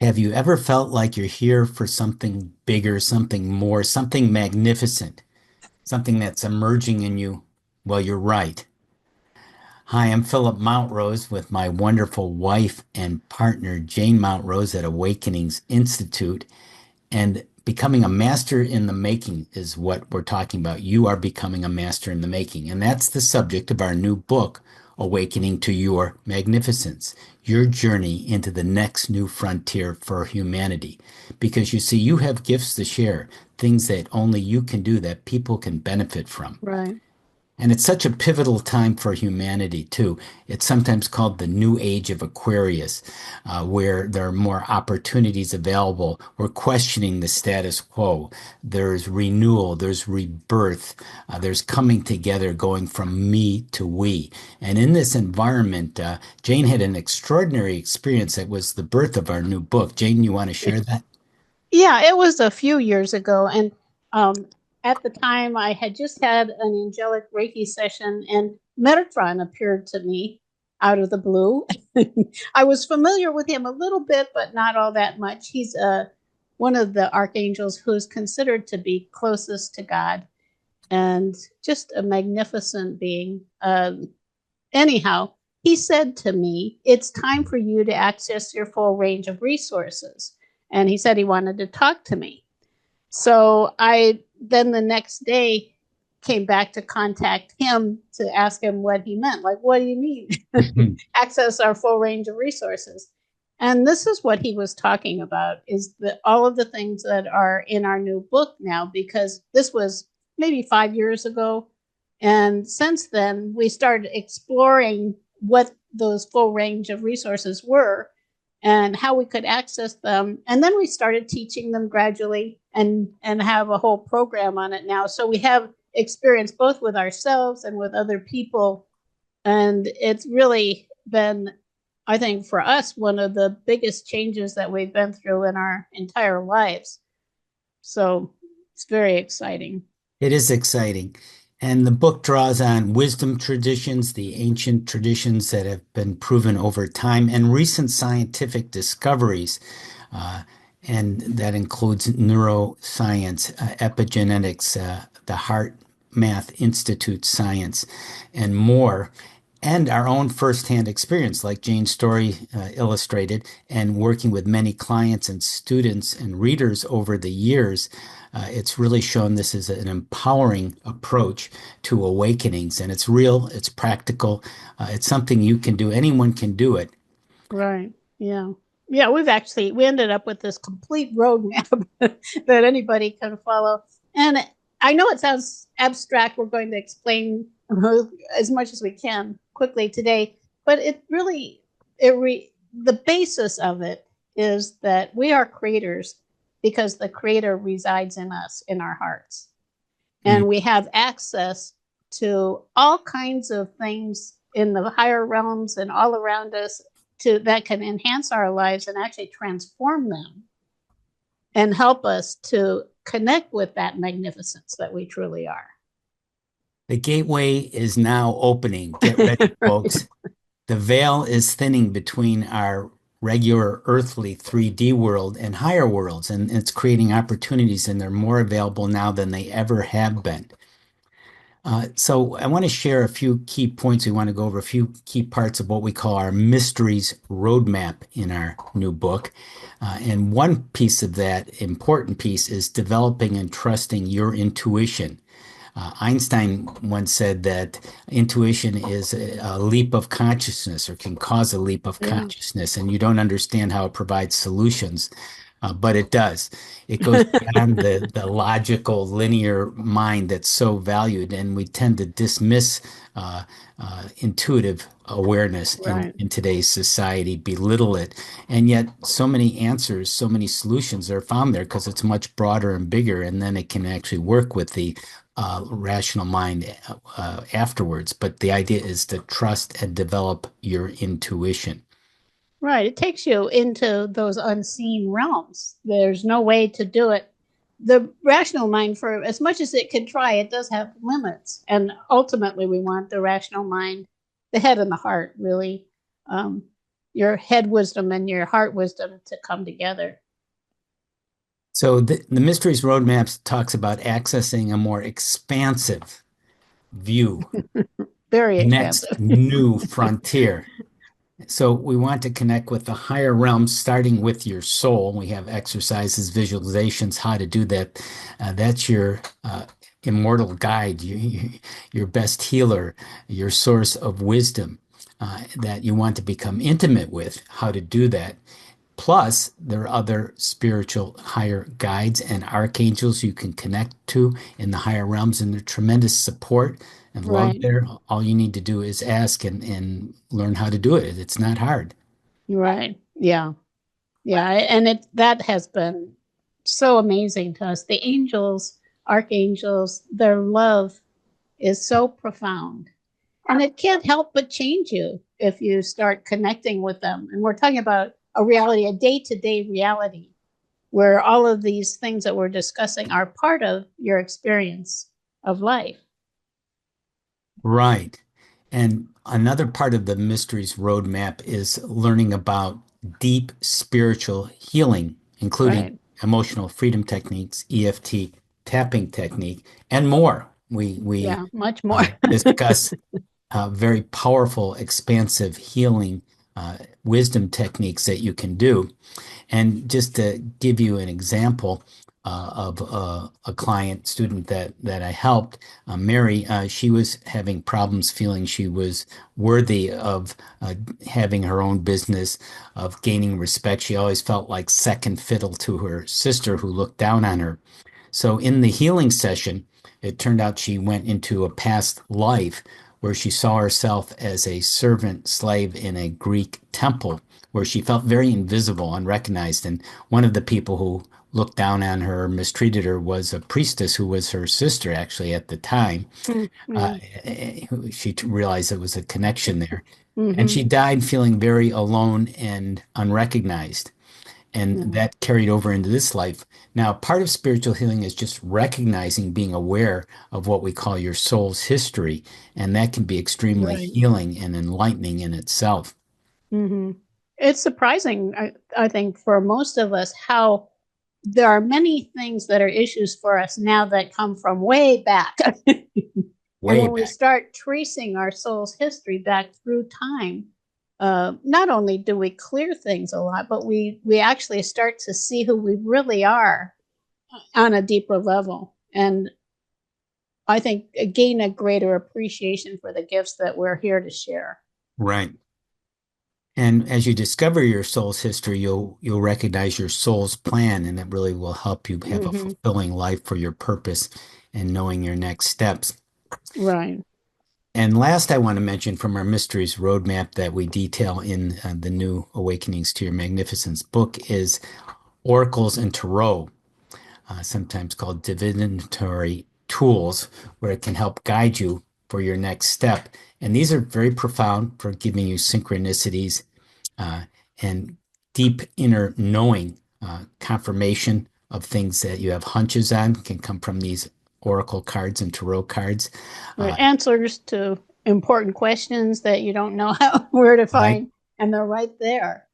Have you ever felt like you're here for something bigger, something more, something magnificent, something that's emerging in you? Well, you're right. Hi, I'm Phillip Mountrose with my wonderful wife and partner, Jane Mountrose at Awakenings Institute. And becoming a master in the making is what we're talking about. You are becoming a master in the making. And that's the subject of our new book, Awakening to Your Magnificence, your journey into the next new frontier for humanity. Because you see, you have gifts to share, things that only you can do that people can benefit from. Right. And it's such a pivotal time for humanity, too. It's sometimes called the new age of Aquarius, where there are more opportunities available. We're questioning the status quo. There's renewal, there's rebirth, there's coming together, going from me to we. And in this environment, Jane had an extraordinary experience that was the birth of our new book. Jane, you want to share that? Yeah, it was a few years ago. And at the time, I had just had an angelic Reiki session, and Metatron appeared to me out of the blue. I was familiar with him a little bit, but not all that much. He's one of the archangels who's considered to be closest to God and just a magnificent being. Anyhow, he said to me, "It's time for you to access your full range of resources." And he said he wanted to talk to me. So I then the next day came back to contact him to ask him what he meant. Like, what do you mean? Access our full range of resources. And this is what he was talking about is that all of the things that are in our new book now, because this was maybe 5 years ago. And since then, we started exploring what those full range of resources were and how we could access them. And then we started teaching them gradually and have a whole program on it now. So we have experience both with ourselves and with other people. And it's really been, I think, for us, one of the biggest changes that we've been through in our entire lives. So it's very exciting. It is exciting. And the book draws on wisdom traditions, the ancient traditions that have been proven over time, and recent scientific discoveries. Uh, and that includes neuroscience, epigenetics, the Heart Math Institute science, and more. And our own firsthand experience, like Jane's story illustrated, and working with many clients and students and readers over the years, it's really shown this is an empowering approach to awakenings. And it's real, it's practical, it's something you can do. Anyone can do it. Right. Yeah. Yeah, we ended up with this complete roadmap that anybody can follow. And I know it sounds abstract. We're going to explain as much as we can quickly today, but the basis of it is that we are creators because the creator resides in us, in our hearts. Mm. And we have access to all kinds of things in the higher realms and all around us that can enhance our lives and actually transform them and help us to connect with that magnificence that we truly are. The gateway is now opening. Get ready, Right. folks. The veil is thinning between our regular earthly 3D world and higher worlds, and it's creating opportunities, and they're more available now than they ever have been. So I want to share a few key points. We want to go over a few key parts of what we call our mysteries roadmap in our new book. And one piece of that important piece is developing and trusting your intuition. Einstein once said that intuition is a leap of consciousness or can cause a leap of Yeah. consciousness, and you don't understand how it provides solutions, but it does. It goes beyond the logical, linear mind that's so valued, and we tend to dismiss intuitive awareness Right. in today's society, belittle it, and yet so many answers, so many solutions are found there because it's much broader and bigger, and then it can actually work with the rational mind afterwards. But the idea is to trust and develop your intuition. Right. It takes you into those unseen realms. There's no way to do it. The rational mind, for as much as it can try, it does have limits. And ultimately, we want the rational mind, the head and the heart, really. Um, your head wisdom and your heart wisdom to come together. So the Mysteries Roadmaps talks about accessing a more expansive view, Very the next expansive. new frontier. So we want to connect with the higher realms, starting with your soul. We have exercises, visualizations, how to do that. That's your immortal guide, your best healer, your source of wisdom that you want to become intimate with, how to do that. Plus, there are other spiritual higher guides and archangels you can connect to in the higher realms, and they're tremendous support and love Right, there. All you need to do is ask and learn how to do it. It's not hard. right. Yeah. Yeah. And that has been so amazing to us. The angels, archangels, their love is so profound. And it can't help but change you if you start connecting with them. And we're talking about a reality, a day to day reality, where all of these things that we're discussing are part of your experience of life. Right. And another part of the Mysteries Roadmap is learning about deep spiritual healing, including Right. emotional freedom techniques, EFT tapping technique, and more. We Yeah, much more. discuss very powerful, expansive healing wisdom techniques that you can do. And just to give you an example of a client student that I helped, Mary, she was having problems feeling she was worthy of having her own business, of gaining respect. She always felt like second fiddle to her sister who looked down on her. So in the healing session, it turned out she went into a past life where she saw herself as a servant slave in a Greek temple, where she felt very invisible, unrecognized. And one of the people who looked down on her, mistreated her, was a priestess who was her sister, actually, at the time. Uh, Mm-hmm. she realized there was a connection there. And Mm-hmm. she died feeling very alone and unrecognized. And Yeah. that carried over into this life. Now, part of spiritual healing is just recognizing, being aware of what we call your soul's history. And that can be extremely Right. healing and enlightening in itself. Mm-hmm. It's surprising, I think, for most of us, how there are many things that are issues for us now that come from way back. And Way when we back. start tracing our soul's history back through time, not only do we clear things a lot, but we actually start to see who we really are on a deeper level. And I think gain a greater appreciation for the gifts that we're here to share. Right. And as you discover your soul's history, you'll recognize your soul's plan, and it really will help you have a Mm-hmm. fulfilling life for your purpose and knowing your next steps. Right. And last, I want to mention from our mysteries roadmap that we detail in the new Awakenings to Your Magnificence book is oracles and tarot, sometimes called divinatory tools, where it can help guide you for your next step. And these are very profound for giving you synchronicities uh, and deep inner knowing, confirmation of things that you have hunches on can come from these oracle cards and tarot cards. Right. Uh, Answers to important questions that you don't know how where to right? find, and they're right there.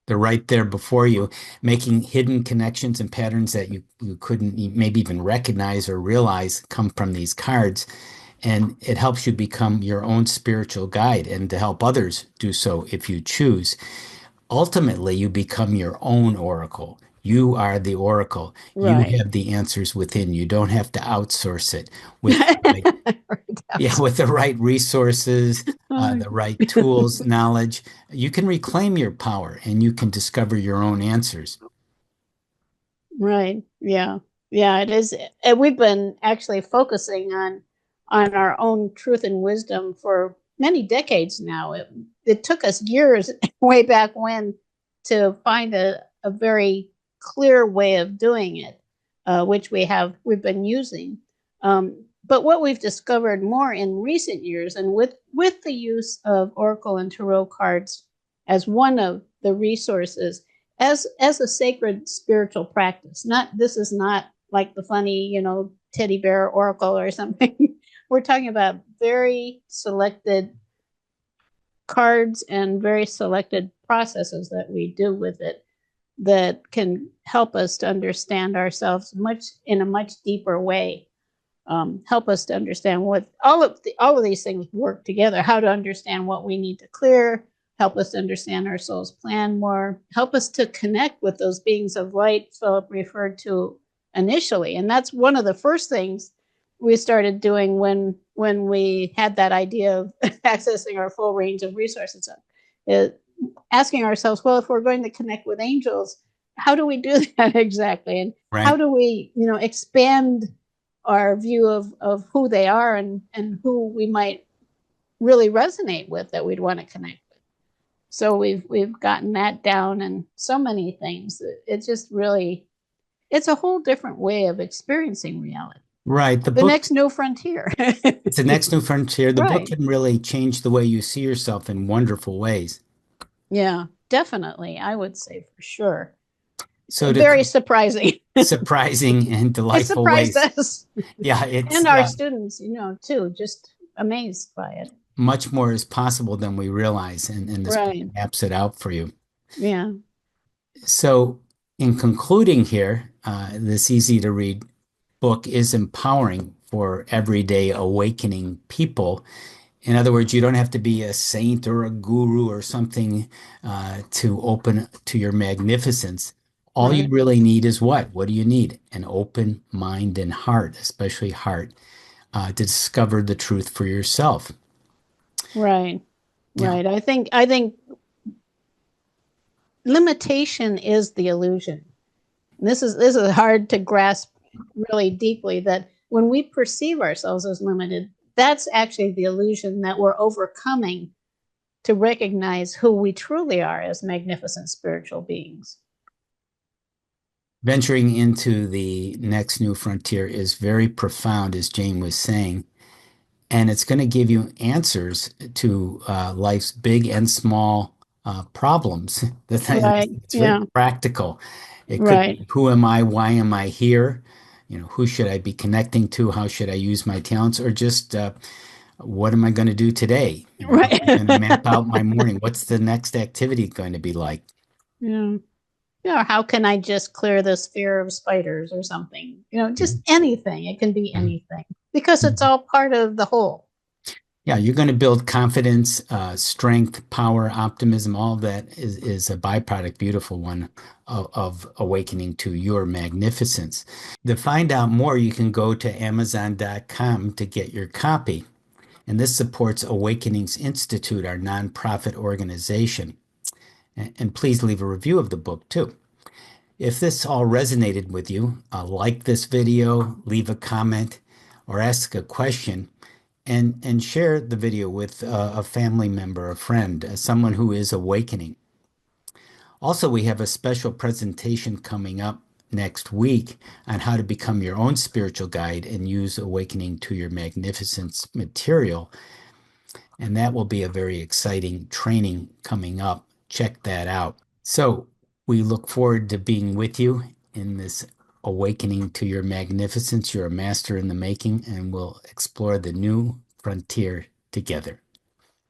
They're right there before you, making hidden connections and patterns that you couldn't maybe even recognize or realize come from these cards. And it helps you become your own spiritual guide and to help others do so if you choose. Ultimately, you become your own oracle. You are the oracle. You Right. have the answers within. You don't have to outsource it with like, yeah, with the right resources, the right tools, knowledge. You can reclaim your power and you can discover your own answers. Right. Yeah. Yeah, it is. And we've been actually focusing on our own truth and wisdom for many decades now. It took us years way back when to find a very clear way of doing it, which we've been using. But what we've discovered more in recent years, and with the use of Oracle and Tarot cards as one of the resources, as a sacred spiritual practice. Not This is not like the funny, teddy bear oracle or something. We're talking about very selected cards and very selected processes that we do with it that can help us to understand ourselves much in a much deeper way. Help us to understand what all of these things work together. How to understand what we need to clear. Help us to understand our soul's plan more. Help us to connect with those beings of light Philip referred to initially, and that's one of the first things we started doing when we had that idea of accessing our full range of resources. It, asking ourselves, well, if we're going to connect with angels, how do we do that exactly? And how Right. do we, expand our view of who they are and who we might really resonate with that we'd want to connect with. So we've gotten that down and so many things. It's just really it's a whole different way of experiencing reality. Right. The The book, next new frontier. it's the next new frontier. The book Right. can really change the way you see yourself in wonderful ways. Yeah, definitely. I would say for sure. So to Very surprising. surprising and It delightful surprised ways. us Yeah, it's and our students, too, just amazed by it. much more is possible than we realize, and this book Right. maps it out for you. Yeah. So, in concluding here, this easy to read book is empowering for everyday awakening people. In other words, you don't have to be a saint or a guru or something to open to your magnificence. All you Right. really need is what? What do you need? An open mind and heart, especially heart, to discover the truth for yourself. Right. Yeah. Right. I think limitation is the illusion. And this is hard to grasp really deeply that when we perceive ourselves as limited, that's actually the illusion that we're overcoming to recognize who we truly are as magnificent spiritual beings. Venturing into the next new frontier is very profound, as Jane was saying, and it's going to give you answers to life's big and small problems. Right. It's very Yeah. practical. It could Right. be, who am I? Why am I here? Who should I be connecting to? How should I use my talents? Or just what am I going to do today? How am Right. I going to map out my morning? What's the next activity going to be like? Yeah. How can I just clear this fear of spiders or something? Just Mhm. anything. It can be Mhm. anything because it's Mhm. all part of the whole. Yeah, you're going to build confidence, strength, power, optimism. All that is a byproduct, beautiful one, of awakening to your magnificence. To find out more, you can go to Amazon.com to get your copy. And this supports Awakenings Institute, our nonprofit organization. And please leave a review of the book too. If this all resonated with you, like this video, leave a comment, or ask a question, and share the video with a family member, a friend, someone who is awakening. Also, we have a special presentation coming up next week on how to become your own spiritual guide and use awakening to your magnificence material. And that will be a very exciting training coming up. Check that out. So we look forward to being with you in this awakening to your magnificence. You're a master in the making, and we'll explore the new frontier together.